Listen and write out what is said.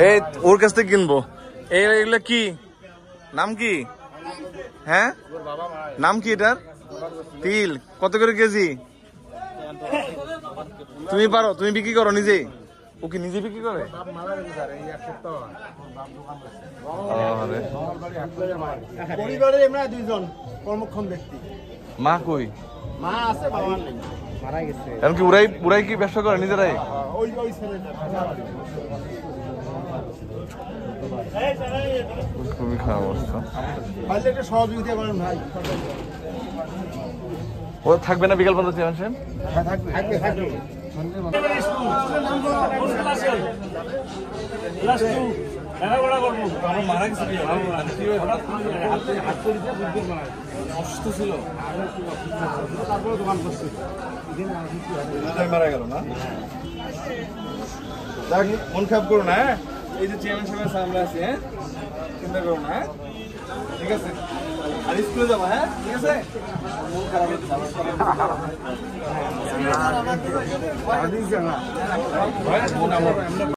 এই ওর কাছ থেকে কিনবো। এইগুলো কি নাম কি? হ্যাঁ নাম কি এটার? তিল কত করে কেজি? তুমি পারো, তুমি বিক্রি করো নিজে? ও কি নিজে বিক্রি করে? পরিবারে আমরা দুইজন কর্মক্ষম ব্যক্তি। মা কই? মা আছে, বাবা নেই, মারা গেছে। এমনকি উড়াই কি ব্যবসা করে নিজেরাই? ওই ছেলেটা খুবই খারাপ অবস্থা। ভাইলে একটা সহযোগিতা করেন ভাই। ও থাকবে না বিকাল পর্যন্ত চেয়ারম্যান সাহেব? হ্যাঁ থাকবে থাকবে। অসুস্থ ছিল, তারপরে দোকান করছি, মারা গেল না? মন খারাপ করো না, এই যে চেয়ারম্যান সাহেবের সামনে আছি, হ্যাঁ চিন্তা করো না, ঠিক আছে? আর স্কুলে যাবো, হ্যাঁ ঠিক আছে? মন খারাপ